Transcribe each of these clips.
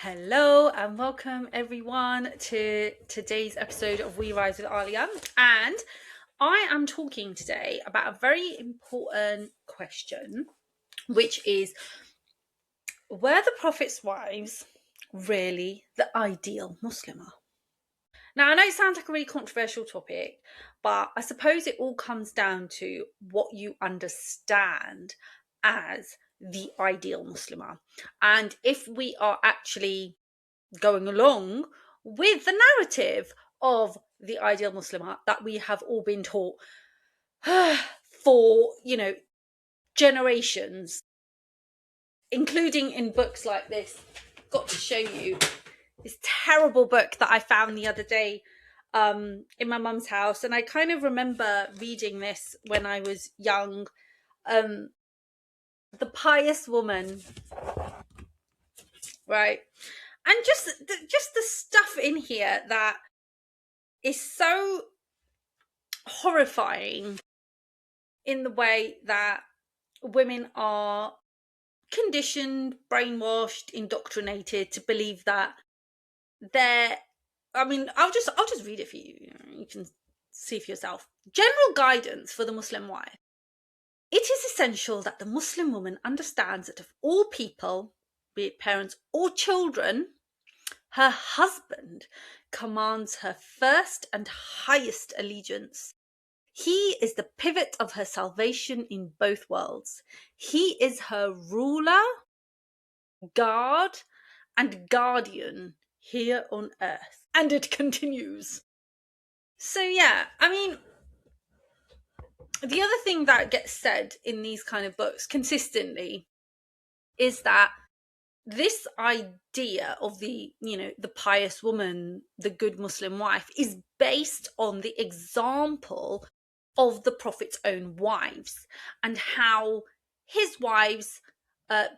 Hello and welcome everyone to today's episode of WeRise with Aaliyah. And I am talking today about a very important question, which is, were the Prophet's wives really the ideal Muslimah? Now, I know it sounds like a really controversial topic, but I suppose it all comes down to what you understand as the ideal Muslimah. And if we are actually going along with the narrative of the ideal Muslimah that we have all been taught for, generations, including in books like this. Got to show you this terrible book that I found the other day in my mum's house, and I kind of remember reading this when I was young. The Pious Woman, right? And just the stuff in here that is so horrifying in the way that women are conditioned, brainwashed, indoctrinated to believe that I'll just read it for you. You can see for yourself. General guidance for the Muslim wife. It is essential that the Muslim woman understands that of all people, be it parents or children, her husband commands her first and highest allegiance. He is the pivot of her salvation in both worlds. He is her ruler, guard, and guardian here on earth. And it continues. So yeah, the other thing that gets said in these kind of books consistently is that this idea of the pious woman, the good Muslim wife, is based on the example of the Prophet's own wives and how his wives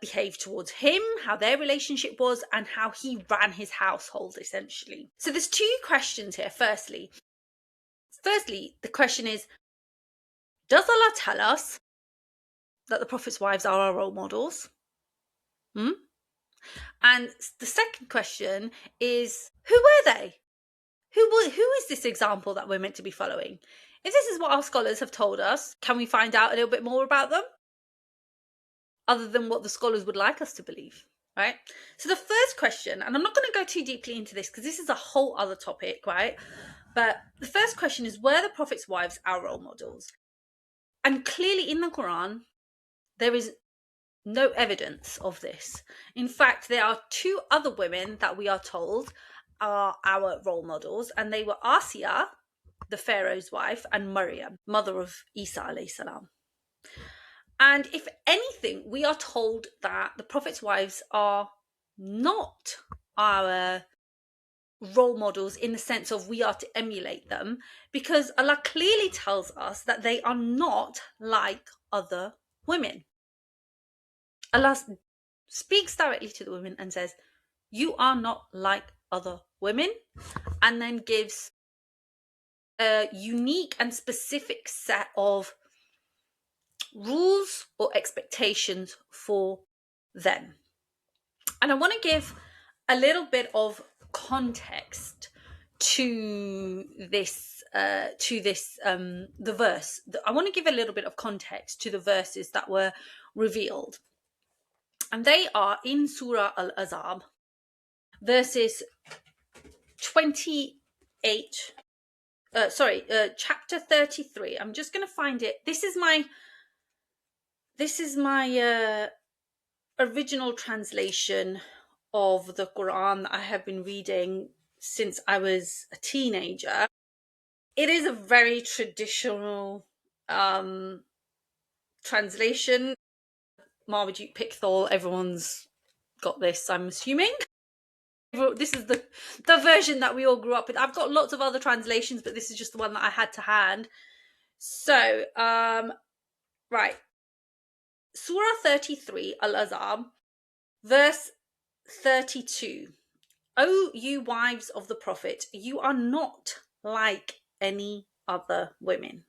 behaved towards him, how their relationship was, and how he ran his household, essentially. So there's two questions here. Firstly, the question is, does Allah tell us that the Prophet's wives are our role models? And the second question is, who were they? Who is this example that we're meant to be following? If this is what our scholars have told us, can we find out a little bit more about them? Other than what the scholars would like us to believe, right? So the first question, and I'm not going to go too deeply into this because this is a whole other topic, right? But the first question is, were the Prophet's wives our role models? And clearly in the Quran, there is no evidence of this. In fact, there are two other women that we are told are our role models, and they were Asiya, the Pharaoh's wife, and Maryam, mother of Isa alayhi salam. And if anything, we are told that the Prophet's wives are not our role models in the sense of we are to emulate them, because Allah clearly tells us that they are not like other women. Allah speaks directly to the women and says, you are not like other women, and then gives a unique and specific set of rules or expectations for them. And I want to give a little bit of context to this the verse. I want to give a little bit of context to the verses that were revealed. And they are in Surah Al-Ahzab, verses 28, chapter 33. I'm just going to find it. This is my original translation of the Quran that I have been reading since I was a teenager. It is a very traditional translation. Marmaduke Pickthall, everyone's got this, I'm assuming. This is the version that we all grew up with. I've got lots of other translations, but this is just the one that I had to hand. So, right. Surah 33, Al-Ahzab, verse 32. O you wives of the Prophet, you are not like any other women.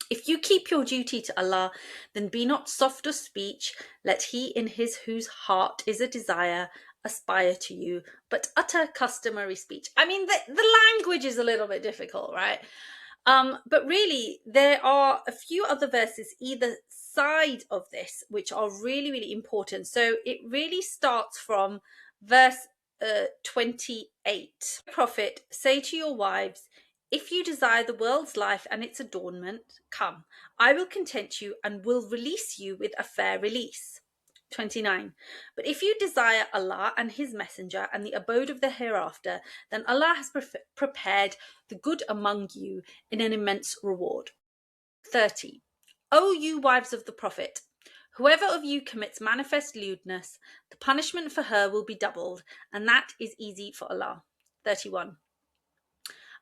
If you keep your duty to Allah, then be not soft of speech. Let he in his whose heart is a desire aspire to you, but utter customary speech. I mean, the language is a little bit difficult, right? But really, there are a few other verses either side of this which are really, really important. So it really starts from verse 28. Prophet, say to your wives, if you desire the world's life and its adornment, come, I will content you and will release you with a fair release. 29. But if you desire Allah and his messenger and the abode of the hereafter, then Allah has prepared the good among you in an immense reward. 30. O you wives of the Prophet, whoever of you commits manifest lewdness, the punishment for her will be doubled, and that is easy for Allah. 31.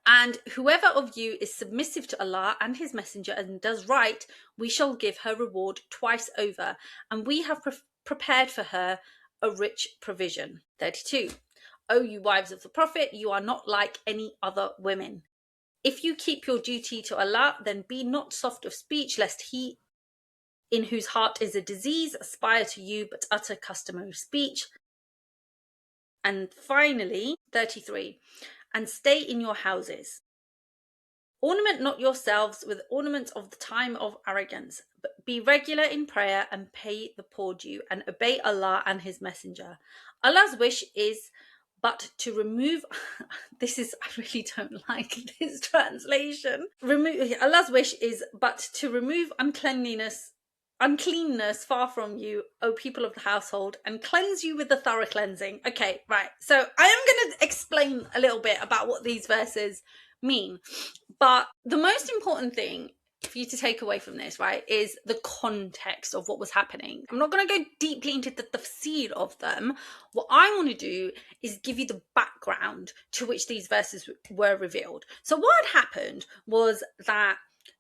And whoever of you is submissive to Allah and his messenger and does right, we shall give her reward twice over, and we have prepared for her a rich provision. 32. O you wives of the Prophet, you are not like any other women. If you keep your duty to Allah, then be not soft of speech, lest he in whose heart is a disease aspire to you, but utter customary speech. And finally, 33. And stay in your houses. Ornament not yourselves with ornaments of the time of arrogance, but be regular in prayer and pay the poor due and obey Allah and his messenger. Allah's wish is but to remove I really don't like this translation. Allah's wish is but to remove uncleanness far from you, O people of the household, and cleanse you with the thorough cleansing. Okay, right. So I am going to explain a little bit about what these verses mean. But the most important thing for you to take away from this, right, is the context of what was happening. I'm not going to go deeply into the tafsir of them. What I want to do is give you the background to which these verses were revealed. So what had happened was that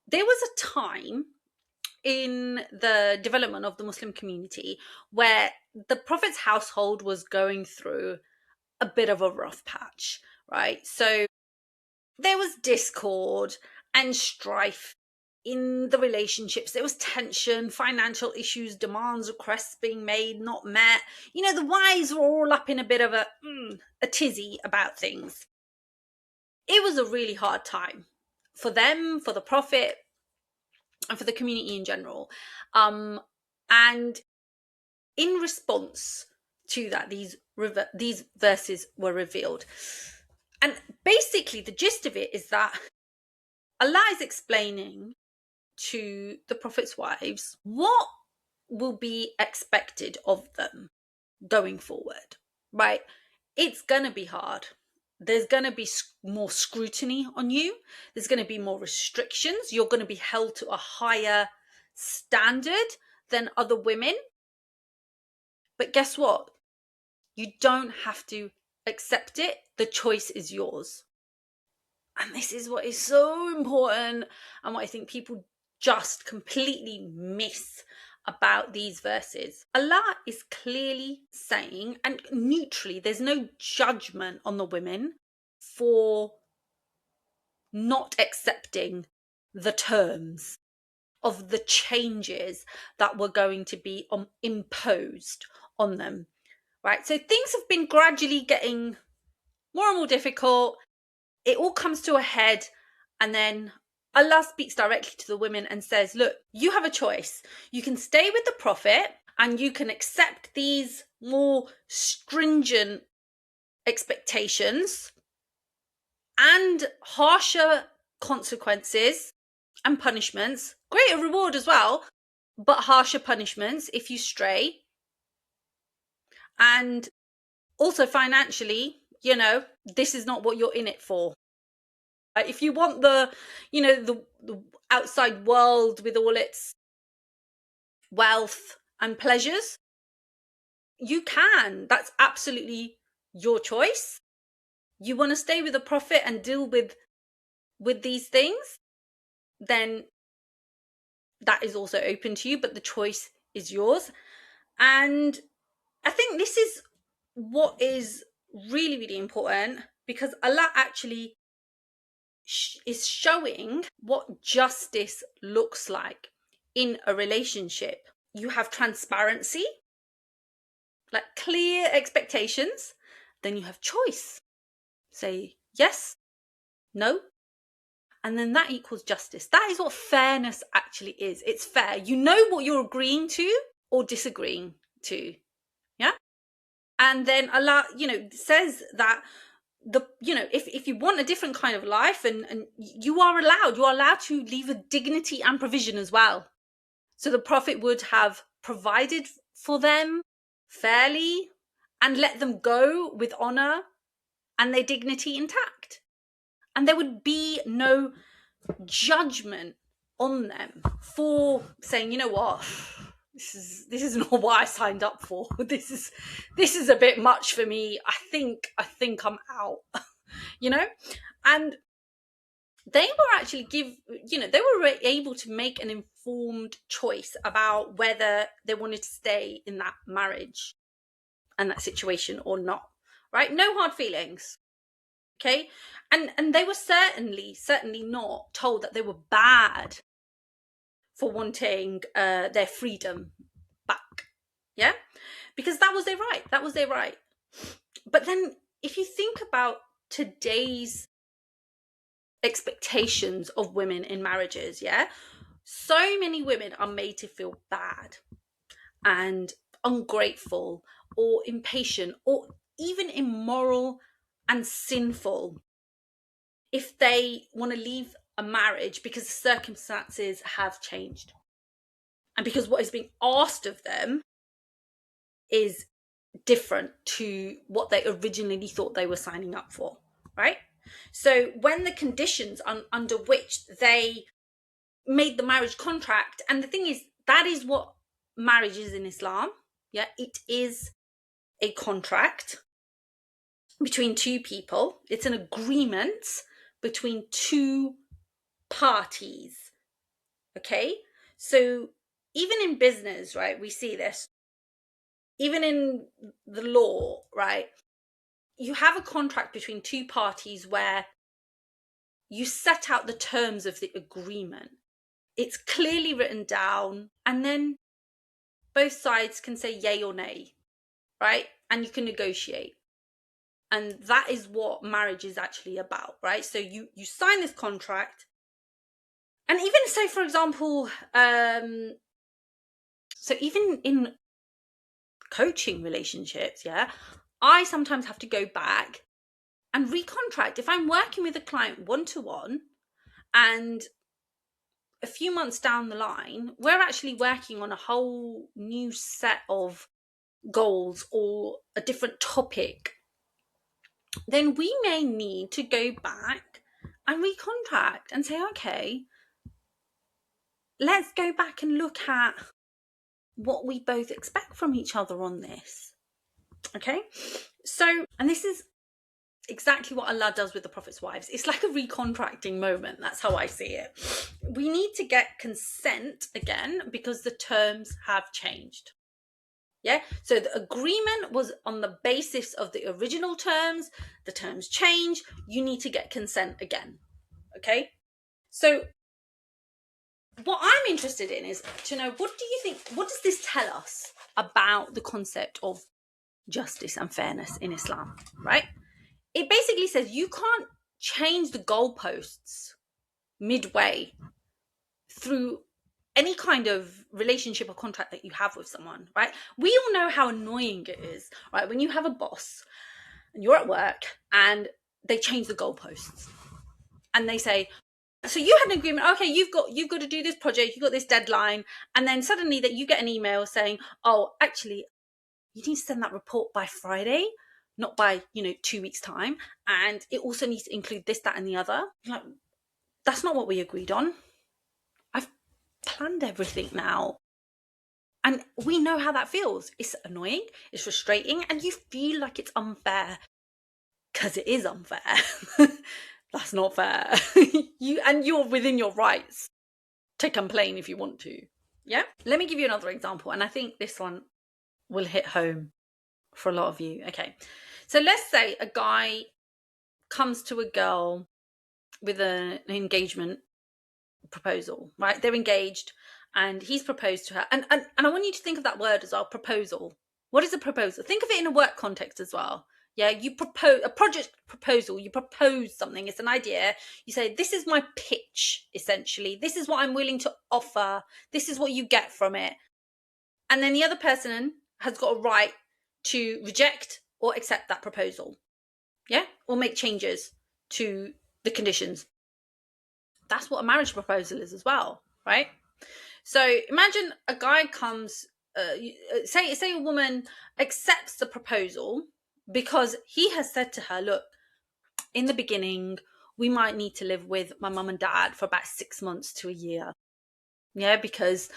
there was a time in the development of the Muslim community where the Prophet's household was going through a bit of a rough patch, right? So there was discord and strife in the relationships. There was tension, financial issues, demands, requests being made, not met. You know, the wives were all up in a bit of a tizzy about things. It was a really hard time for them, for the Prophet, and for the community in general. And in response to that, these verses were revealed. And basically the gist of it is that Allah is explaining to the Prophet's wives what will be expected of them going forward, right? It's going to be hard. There's going to be more scrutiny on you. There's going to be more restrictions. You're going to be held to a higher standard than other women. But guess what? You don't have to accept it. The choice is yours. And this is what is so important and what I think people just completely miss about these verses. Allah is clearly saying, and neutrally, there's no judgment on the women for not accepting the terms of the changes that were going to be imposed on them, right? So things have been gradually getting more and more difficult. It all comes to a head, and then Allah speaks directly to the women and says, look, you have a choice. You can stay with the Prophet and you can accept these more stringent expectations and harsher consequences and punishments, greater reward as well, but harsher punishments if you stray. And also financially, you know, this is not what you're in it for. If you want the outside world with all its wealth and pleasures, you can. That's absolutely your choice. You want to stay with the Prophet and deal with these things, then that is also open to you, but the choice is yours. And I think this is what is really, really important, because Allah actually is showing what justice looks like in a relationship. You have transparency, like clear expectations, then you have choice. Say yes, no, and then that equals justice. That is what fairness actually is. It's fair. You know what you're agreeing to or disagreeing to. Yeah. And then Allah, says that if you want a different kind of life, and you are allowed to leave with dignity and provision as well. So the Prophet would have provided for them fairly and let them go with honor and their dignity intact. And there would be no judgment on them for saying, you know what, this is not what I signed up for. This is a bit much for me. I think I'm out. And they were actually they were able to make an informed choice about whether they wanted to stay in that marriage and that situation or not, right? No hard feelings. Okay. And they were certainly not told that they were bad for wanting their freedom back. Yeah, because that was their right. But then if you think about today's expectations of women in marriages, yeah, so many women are made to feel bad and ungrateful or impatient or even immoral and sinful if they want to leave a marriage because the circumstances have changed and because what is being asked of them is different to what they originally thought they were signing up for, right? So when the conditions under which they made the marriage contract, and the thing is, that is what marriage is in Islam. Yeah, it is a contract between two people. It's an agreement between two parties. Okay, so even in business, right, we see this. Even in the law, right, you have a contract between two parties where you set out the terms of the agreement. It's clearly written down, and then both sides can say yay or nay, right? And you can negotiate. And that is what marriage is actually about, right? So you sign this contract, and even say, for example, so even in coaching relationships, yeah, I sometimes have to go back and recontract. If I'm working with a client one-to-one and a few months down the line, we're actually working on a whole new set of goals or a different topic, then we may need to go back and recontract and say, okay, let's go back and look at what we both expect from each other on this. Okay, so, and this is exactly what Allah does with the Prophet's wives. It's like a recontracting moment. That's how I see it. We need to get consent again because the terms have changed. Yeah, so the agreement was on the basis of the original terms. The terms change. You need to get consent again. Okay, so what I'm interested in is to know, what do you think, what does this tell us about the concept of justice and fairness in Islam, right? It basically says you can't change the goalposts midway through any kind of relationship or contract that you have with someone, right? We all know how annoying it is, right? When you have a boss and you're at work and they change the goalposts and they say, so you had an agreement, okay, you've got to do this project, you've got this deadline, and then suddenly that you get an email saying, oh, actually, you need to send that report by Friday, not by 2 weeks time, and it also needs to include this, that, and the other. Like, that's not what we agreed on. I've planned everything now, and we know how that feels. It's annoying, it's frustrating, and you feel like it's unfair because it is unfair. That's not fair. You're within your rights to complain if you want to. Yeah, let me give you another example, and I think this one will hit home for a lot of you. Okay, so let's say a guy comes to a girl with an engagement proposal, right? They're engaged and he's proposed to her, and I want you to think of that word as well, proposal. What is a proposal? Think of it in a work context as well. Yeah, you propose a project proposal, you propose something, it's an idea. You say, this is my pitch, essentially. This is what I'm willing to offer. This is what you get from it. And then the other person has got a right to reject or accept that proposal. Yeah, or make changes to the conditions. That's what a marriage proposal is as well, right? So imagine a guy comes, say a woman accepts the proposal because he has said to her, look, in the beginning, we might need to live with my mum and dad for about 6 months to a year. Yeah, because,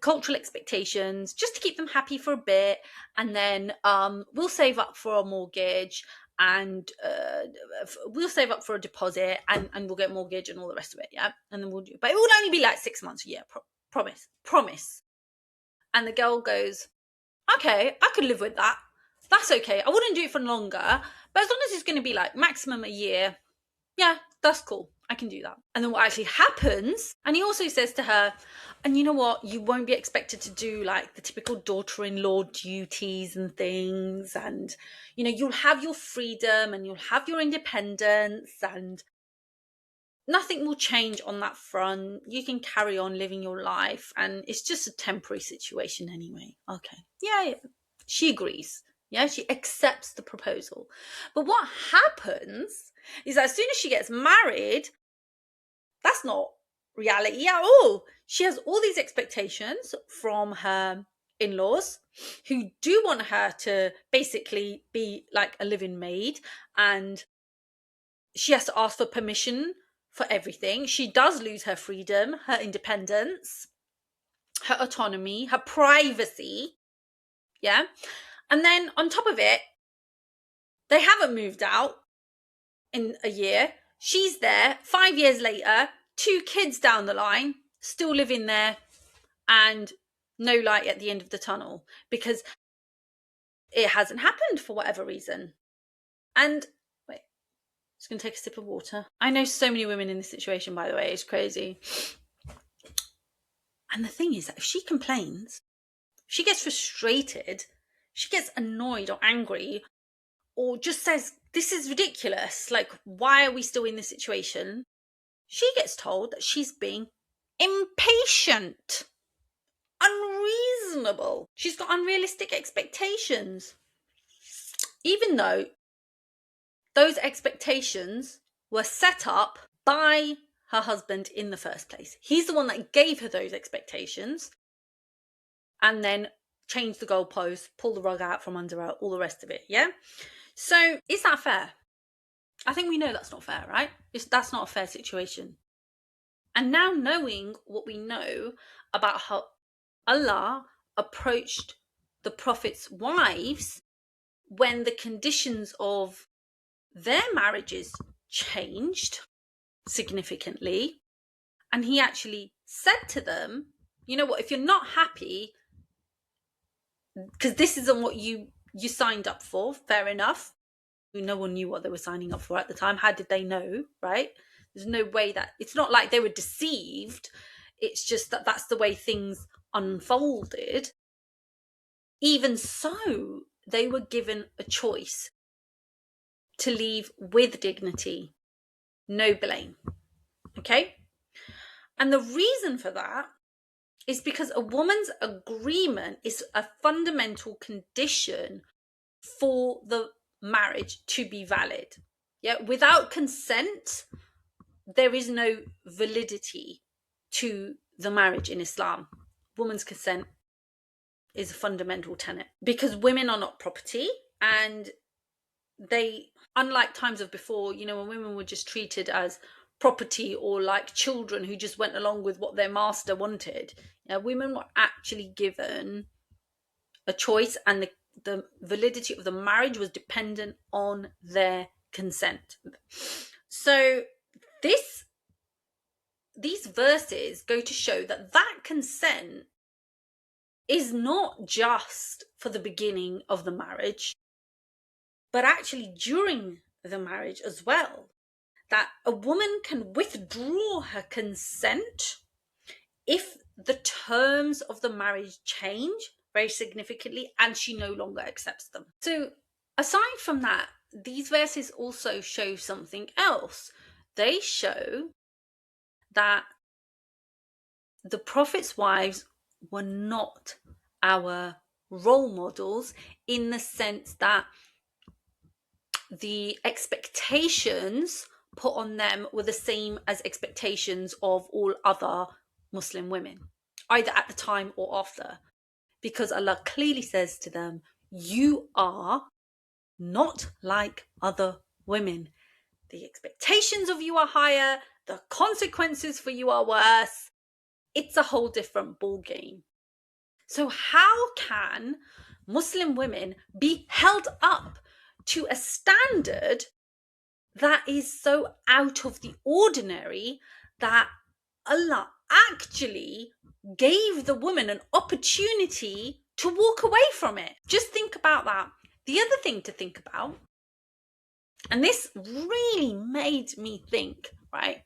cultural expectations, just to keep them happy for a bit. And then we'll save up for a mortgage, and we'll save up for a deposit, and we'll get a mortgage and all the rest of it. Yeah. And then we'll do, but it will only be like 6 months a year. Promise. And the girl goes, okay, I could live with that. That's okay. I wouldn't do it for longer, but as long as it's going to be like maximum a year, yeah, that's cool. I can do that. And then what actually happens, and he also says to her, and you know what, you won't be expected to do like the typical daughter-in-law duties and things, and you'll have your freedom and you'll have your independence, and nothing will change on that front. You can carry on living your life, and it's just a temporary situation anyway. Okay. Yeah. She agrees. Yeah, she accepts the proposal. But what happens is that as soon as she gets married, that's not reality at all. She has all these expectations from her in-laws, who do want her to basically be like a living maid, and she has to ask for permission for everything. She does lose her freedom, her independence, her autonomy, her privacy. Yeah. And then on top of it, they haven't moved out in a year. She's there 5 years later, 2 kids down the line, still living there, and no light at the end of the tunnel because it hasn't happened for whatever reason. And wait, I'm just going to take a sip of water. I know so many women in this situation, by the way. It's crazy. And the thing is that if she complains, she gets frustrated, she gets annoyed or angry, or just says, this is ridiculous, like, why are we still in this situation? She gets told that she's being impatient, unreasonable. She's got unrealistic expectations. Even though those expectations were set up by her husband in the first place. He's the one that gave her those expectations and then changed the goalpost, pulled the rug out from under her, all the rest of it, yeah? So is that fair? I think we know that's not fair, right? That's not a fair situation. And now knowing what we know about how Allah approached the Prophet's wives when the conditions of their marriages changed significantly, and he actually said to them, you know what, if you're not happy, because this isn't what you signed up for, fair enough. No one knew what they were signing up for at the time. How did they know, right? There's no way that, it's not like they were deceived. It's just that that's the way things unfolded. Even so, they were given a choice to leave with dignity, no blame. Okay? And the reason for that is because a woman's agreement is a fundamental condition for the marriage to be valid. Yeah, without consent, there is no validity to the marriage in Islam. Woman's consent is a fundamental tenet because women are not property, and they, unlike times of before, when women were just treated as property or like children who just went along with what their master wanted, women were actually given a choice, and the validity of the marriage was dependent on their consent. So these verses go to show that consent is not just for the beginning of the marriage, but actually during the marriage as well. That a woman can withdraw her consent if the terms of the marriage change very significantly, and she no longer accepts them. So aside from that, these verses also show something else. They show that the Prophet's wives were not our role models, in the sense that the expectations put on them were the same as expectations of all other Muslim women, either at the time or after, because Allah clearly says to them, you are not like other women. The expectations of you are higher, the consequences for you are worse. It's a whole different ball game. So how can Muslim women be held up to a standard that is so out of the ordinary that Allah actually gave the woman an opportunity to walk away from it? Just think about that. The other thing to think about, and this really made me think, right?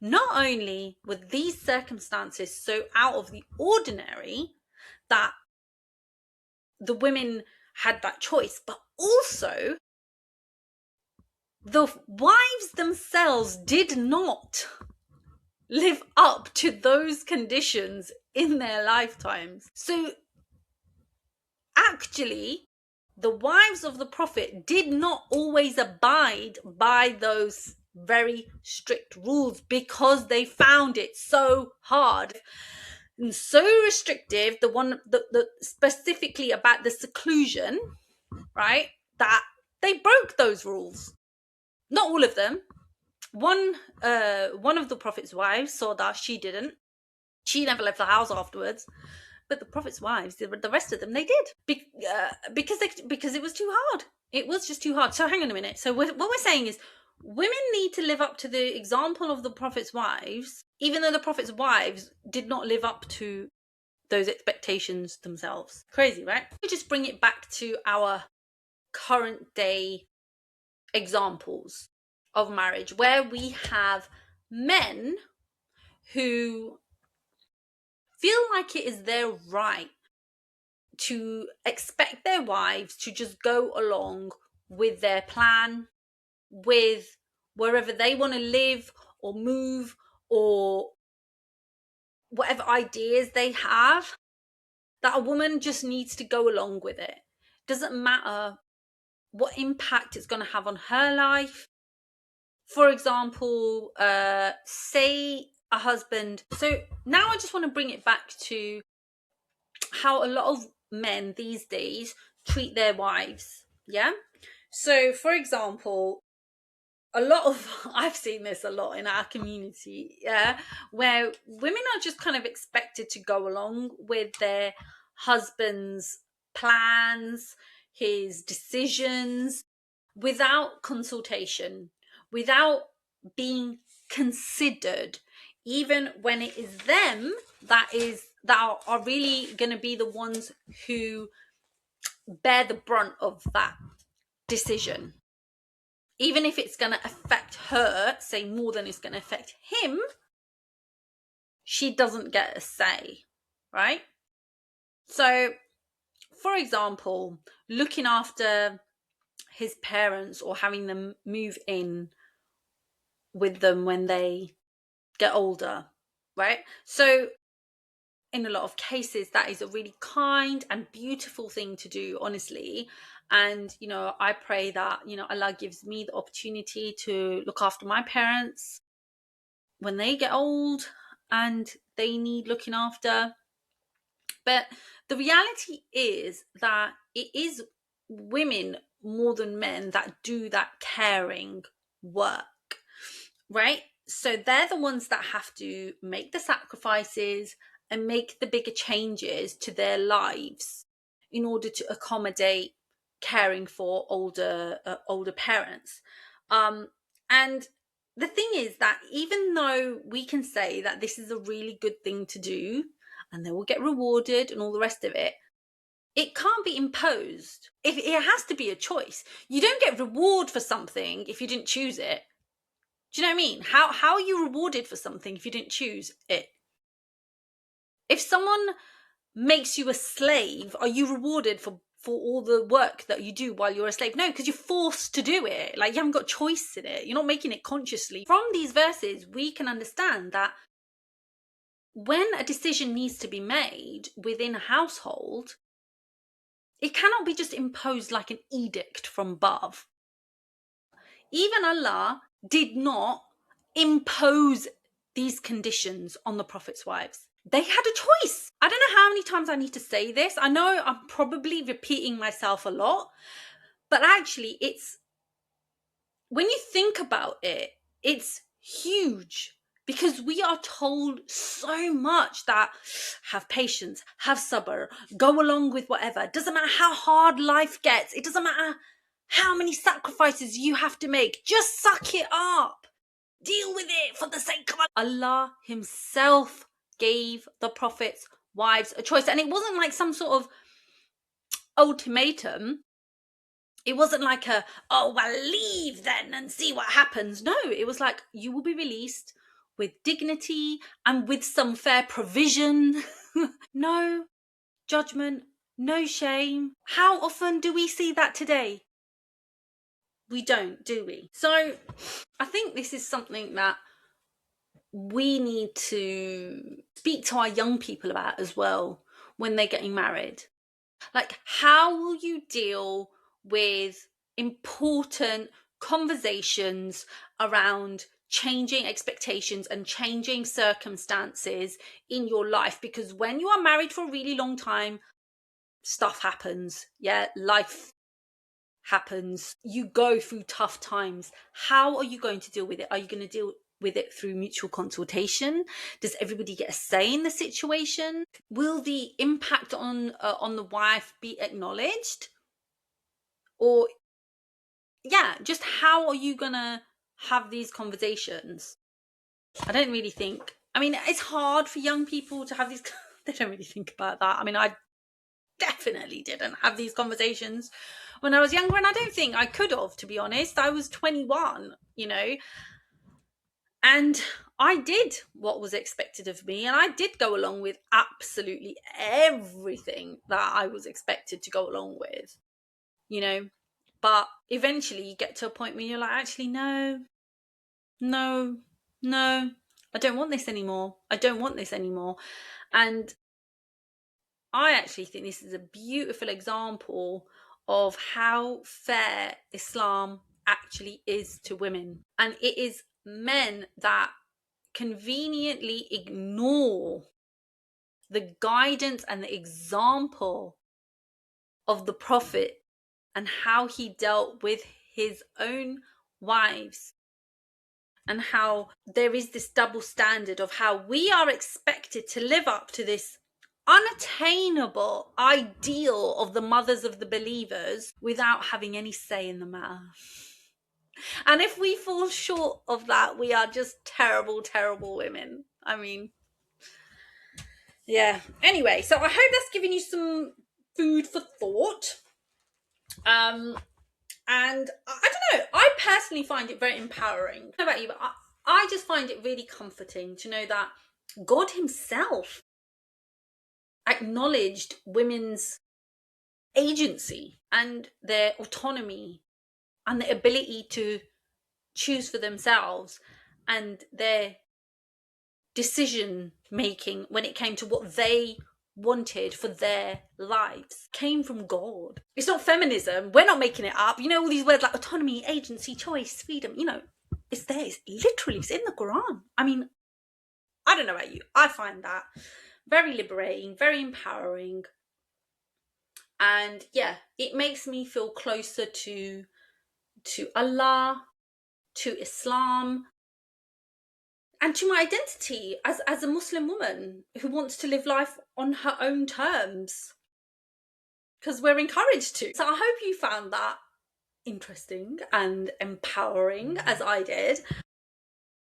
Not only were these circumstances so out of the ordinary that the women had that choice, but also the wives themselves did not live up to those conditions in their lifetimes. So actually, the wives of the Prophet did not always abide by those very strict rules because they found it so hard and so restrictive. The specifically about the seclusion, right? That they broke those rules. Not all of them. One of the Prophet's wives saw that she didn't. She never left the house afterwards. But the Prophet's wives, the rest of them, they did, because it was too hard. It was just too hard. So hang on a minute. So what we're saying is, women need to live up to the example of the Prophet's wives, even though the Prophet's wives did not live up to those expectations themselves. Crazy, right? We just bring it back to our current day examples of marriage, where we have men who feel like it is their right to expect their wives to just go along with their plan, with wherever they want to live or move, or whatever ideas they have, that a woman just needs to go along with it. Doesn't matter what impact it's going to have on her life. For example, say a husband. So now I just want to bring it back to how a lot of men these days treat their wives. Yeah. So for example, I've seen this a lot in our community, yeah, where women are just kind of expected to go along with their husband's plans, his decisions, without consultation, without being considered, even when it is them that are really going to be the ones who bear the brunt of that decision. Even if it's going to affect her, say, more than it's going to affect him, she doesn't get a say, right? So, for example, looking after his parents or having them move in with them when they get older, right? So in a lot of cases, that is a really kind and beautiful thing to do, honestly. And, I pray that, Allah gives me the opportunity to look after my parents when they get old and they need looking after. But the reality is that it is women more than men that do that caring work, right? So they're the ones that have to make the sacrifices and make the bigger changes to their lives in order to accommodate caring for older parents. And the thing is that even though we can say that this is a really good thing to do and they will get rewarded and all the rest of it, it can't be imposed. It has to be a choice. You don't get reward for something if you didn't choose it. Do you know what I mean? How are you rewarded for something if you didn't choose it? If someone makes you a slave, are you rewarded for all the work that you do while you're a slave? No, because you're forced to do it. Like, you haven't got choice in it. You're not making it consciously. From these verses, we can understand that when a decision needs to be made within a household, it cannot be just imposed like an edict from above. Even Allah did not impose these conditions on the Prophet's wives. They had a choice. I don't know how many times I need to say this. I know I'm probably repeating myself a lot, but actually it's, when you think about it, it's huge, because we are told so much that have patience, have sabr, go along with whatever. It doesn't matter how hard life gets. It doesn't matter how many sacrifices you have to make. Just suck it up. Deal with it for the sake of Allah himself gave the Prophet's wives a choice. And it wasn't like some sort of ultimatum. It wasn't like a, oh, well, leave then and see what happens. No, it was like, you will be released with dignity and with some fair provision. No judgment, no shame. How often do we see that today? We don't, do we? So I think this is something that we need to speak to our young people about as well when they're getting married. Like, how will you deal with important conversations around changing expectations and changing circumstances in your life? Because when you are married for a really long time, stuff happens. Yeah, life happens. You go through tough times. How are you going to deal with it? Are you going to deal with it through mutual consultation? Does everybody get a say in the situation? Will the impact on the wife be acknowledged? Or, yeah, just how are you gonna have these conversations? I don't really think, I mean, it's hard for young people to have these, they don't really think about that. I mean, I definitely didn't have these conversations when I was younger, and I don't think I could have, to be honest. I was 21, you know, and I did what was expected of me, and I did go along with absolutely everything that I was expected to go along with, you know. But eventually you get to a point where you're like, actually, no, I don't want this anymore. I don't want this anymore. And I actually think this is a beautiful example of how fair Islam actually is to women. And it is men that conveniently ignore the guidance and the example of the Prophet and how he dealt with his own wives, and how there is this double standard of how we are expected to live up to this unattainable ideal of the mothers of the believers without having any say in the matter. And if we fall short of that, we are just terrible, terrible women. I mean, yeah. Anyway, so I hope that's given you some food for thought. And I don't know, I personally find it very empowering. I don't know about you, but I just find it really comforting to know that God himself acknowledged women's agency and their autonomy and their ability to choose for themselves, and their decision making when it came to what they wanted for their lives came from God. It's not feminism. We're not making it up. You know, all these words like autonomy, agency, choice, freedom, you know, it's there. It's literally, it's in the Quran. I mean, I don't know about you. I find that very liberating, very empowering. And yeah, it makes me feel closer to Allah, to Islam, and to my identity as a Muslim woman who wants to live life on her own terms, because we're encouraged to. So I hope you found that interesting and empowering as I did.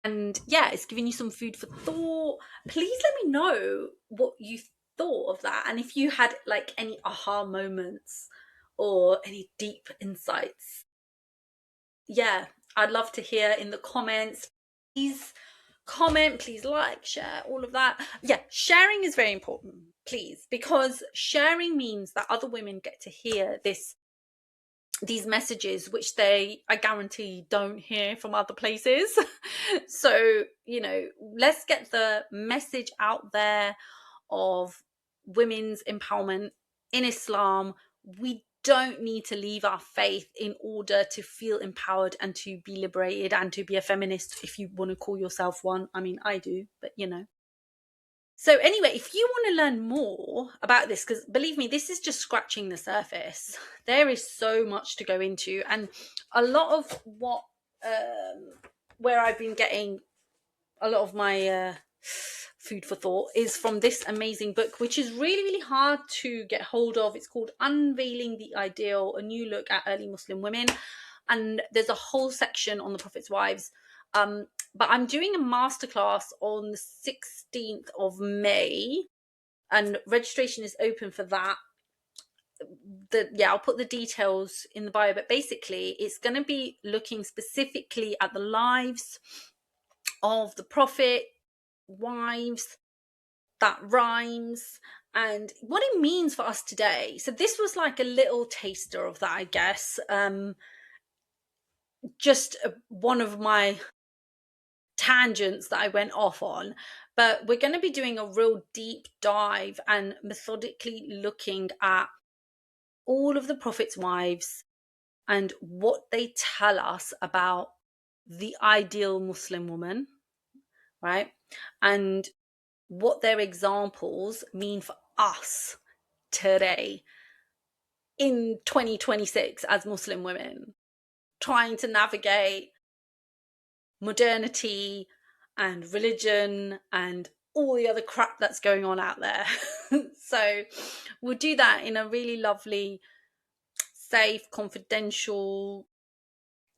And yeah, it's giving you some food for thought. Please let me know what you thought of that, and if you had like any aha moments or any deep insights. Yeah, I'd love to hear in the comments. Please comment, please like, share, all of that. Yeah, sharing is very important, please, because sharing means that other women get to hear these messages which they, I guarantee, don't hear from other places. So, you know, let's get the message out there of women's empowerment in Islam. We don't need to leave our faith in order to feel empowered and to be liberated and to be a feminist, if you want to call yourself one. I mean, I do, but you know. So anyway, if you want to learn more about this, because believe me, this is just scratching the surface. There is so much to go into, and a lot of what where I've been getting a lot of my food for thought is from this amazing book, which is really, really hard to get hold of. It's called Unveiling the Ideal, a new look at early Muslim women. And there's a whole section on the Prophet's wives. But I'm doing a masterclass on the 16th of May, and registration is open for that. I'll put the details in the bio, but basically it's going to be looking specifically at the lives of the Prophet, wives, that rhymes, and what it means for us today. So this was like a little taster of that, I guess. Just one of my tangents that I went off on, but we're going to be doing a real deep dive and methodically looking at all of the Prophet's wives and what they tell us about the ideal Muslim woman, right? And what their examples mean for us today in 2026 as Muslim women, trying to navigate modernity and religion and all the other crap that's going on out there. So we'll do that in a really lovely, safe, confidential,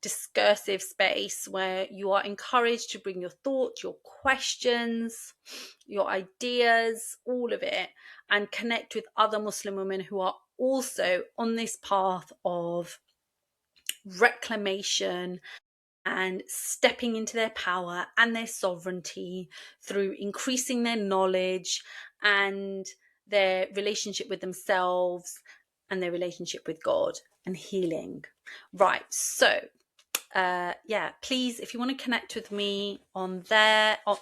discursive space where you are encouraged to bring your thoughts, your questions, your ideas, all of it, and connect with other Muslim women who are also on this path of reclamation and stepping into their power and their sovereignty through increasing their knowledge and their relationship with themselves and their relationship with God and healing. Right, so please, if you want to connect with me on there, so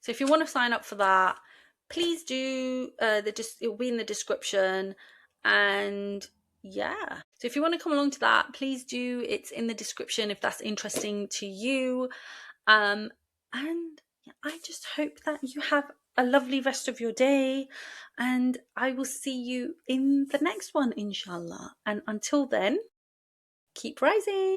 if you want to sign up for that, please do. It'll be in the description. And yeah, so if you want to come along to that, please do. It's in the description if that's interesting to you. And I just hope that you have a lovely rest of your day, and I will see you in the next one, inshallah. And until then, keep rising.